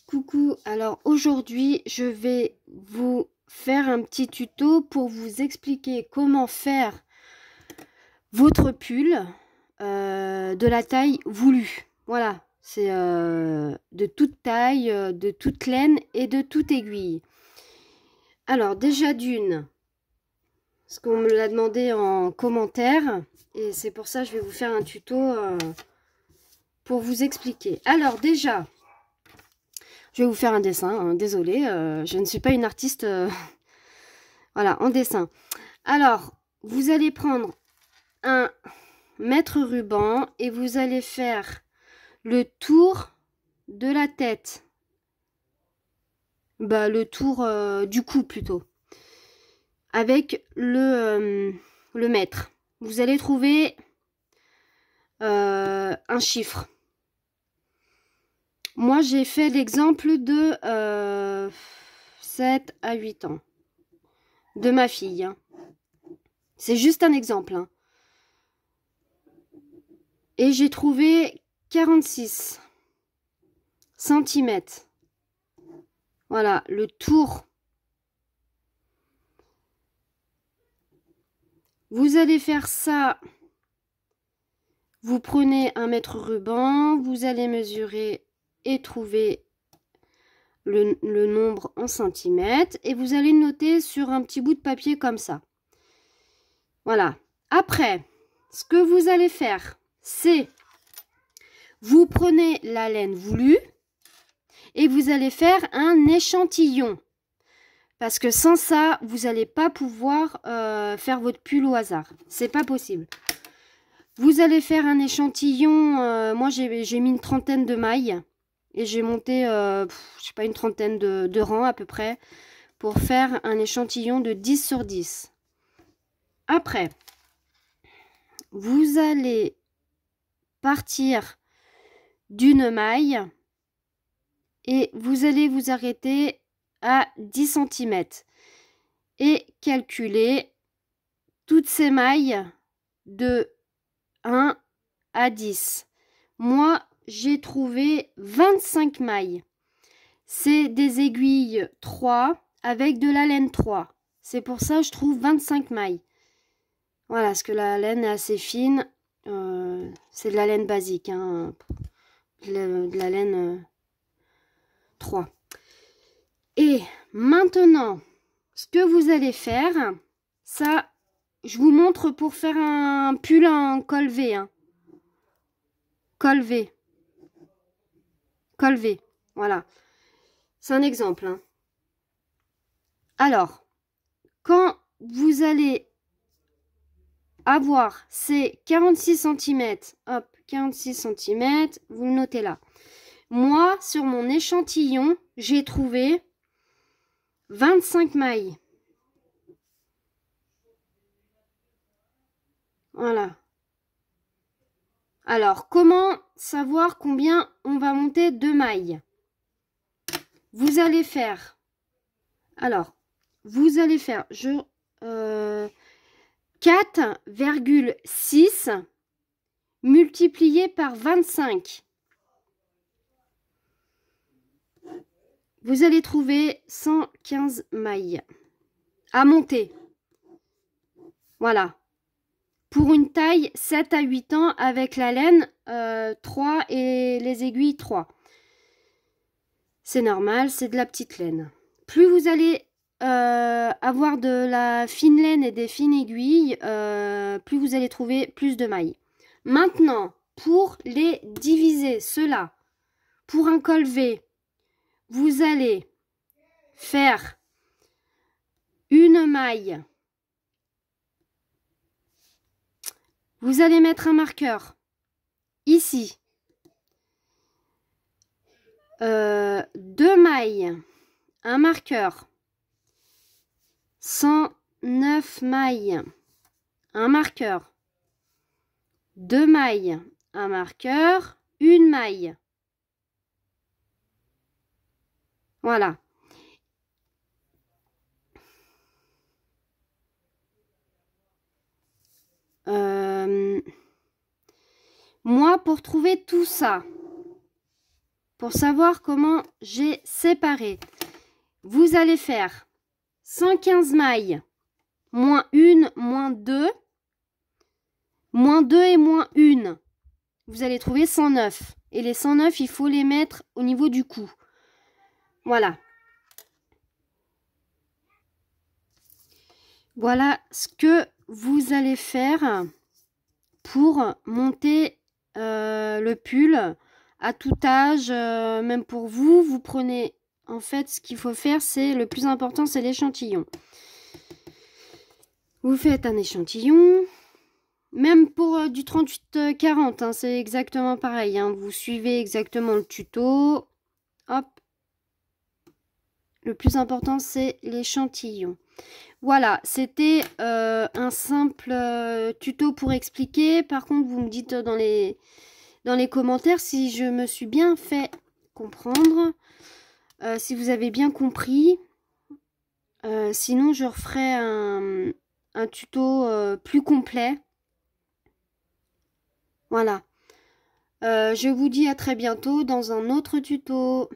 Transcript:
Coucou, alors aujourd'hui je vais vous faire un petit tuto pour vous expliquer comment faire votre pull de la taille voulue. Voilà, c'est de toute taille, de toute laine et de toute aiguille. Alors déjà d'une, parce qu'on me l'a demandé en commentaire et c'est pour ça que je vais vous faire un tuto pour vous expliquer. Alors déjà, je vais vous faire un dessin, hein, désolée, je ne suis pas une artiste voilà, en dessin. Alors, vous allez prendre un mètre ruban et vous allez faire le tour de la tête. Bah, le tour du cou plutôt. Avec le mètre. Vous allez trouver un chiffre. Moi, j'ai fait l'exemple de 7 à 8 ans. De ma fille. Hein. C'est juste un exemple. Hein. Et j'ai trouvé 46 centimètres. Voilà, le tour. Vous allez faire ça. Vous prenez un mètre ruban. Vous allez mesurer et trouver le nombre en centimètres. Et vous allez noter sur un petit bout de papier comme ça. Voilà. Après, ce que vous allez faire, c'est vous prenez la laine voulue et vous allez faire un échantillon. Parce que sans ça, vous n'allez pas pouvoir faire votre pull au hasard. C'est pas possible. Vous allez faire un échantillon. Moi, j'ai mis une trentaine de mailles. Et j'ai monté, je sais pas, une trentaine de rangs à peu près. Pour faire un échantillon de 10 sur 10. Après, vous allez partir d'une maille. Et vous allez vous arrêter à 10 cm et calculer toutes ces mailles de 1 à 10. Moi, j'ai trouvé 25 mailles. C'est des aiguilles 3 avec de la laine 3. C'est pour ça que je trouve 25 mailles. Voilà, parce que la laine est assez fine. C'est de la laine basique. Hein. De la laine 3. Et maintenant, ce que vous allez faire, ça, je vous montre pour faire un pull en col V. Hein. Col V. Col V. Voilà. C'est un exemple. Hein. Alors, quand vous allez avoir ces 46 cm, hop, 46 cm, vous le notez là. Moi, sur mon échantillon, j'ai trouvé 25 mailles. Voilà. Alors, comment savoir combien on va monter de mailles? Vous allez faire... Alors, vous allez faire 4,6 multiplié par 25. Vous allez trouver 115 mailles à monter. Voilà. Pour une taille 7 à 8 ans avec la laine 3 et les aiguilles 3. C'est normal, c'est de la petite laine. Plus vous allez avoir de la fine laine et des fines aiguilles, plus vous allez trouver plus de mailles. Maintenant, pour les diviser, cela, pour un col V, vous allez faire une maille. Vous allez mettre un marqueur ici. 2 mailles, un marqueur. 109 mailles, un marqueur. 2 mailles, un marqueur, une maille. Voilà. Moi, pour trouver tout ça, pour savoir comment j'ai séparé. Vous allez faire 115 mailles, moins 1, moins 2, moins 2 et moins 1. Vous allez trouver 109. Et les 109, il faut les mettre au niveau du cou. Voilà. Voilà ce que vous allez faire pour monter le pull à tout âge, même pour vous. Vous prenez, en fait, ce qu'il faut faire, c'est le plus important, c'est l'échantillon. Vous faites un échantillon, même pour du 38-40, hein, c'est exactement pareil. Hein, vous suivez exactement le tuto. Hop. Le plus important, c'est l'échantillon. Voilà, c'était un simple tuto pour expliquer. Par contre, vous me dites dans les commentaires si je me suis bien fait comprendre, si vous avez bien compris. Sinon, je referai un tuto plus complet. Voilà. Je vous dis à très bientôt dans un autre tuto.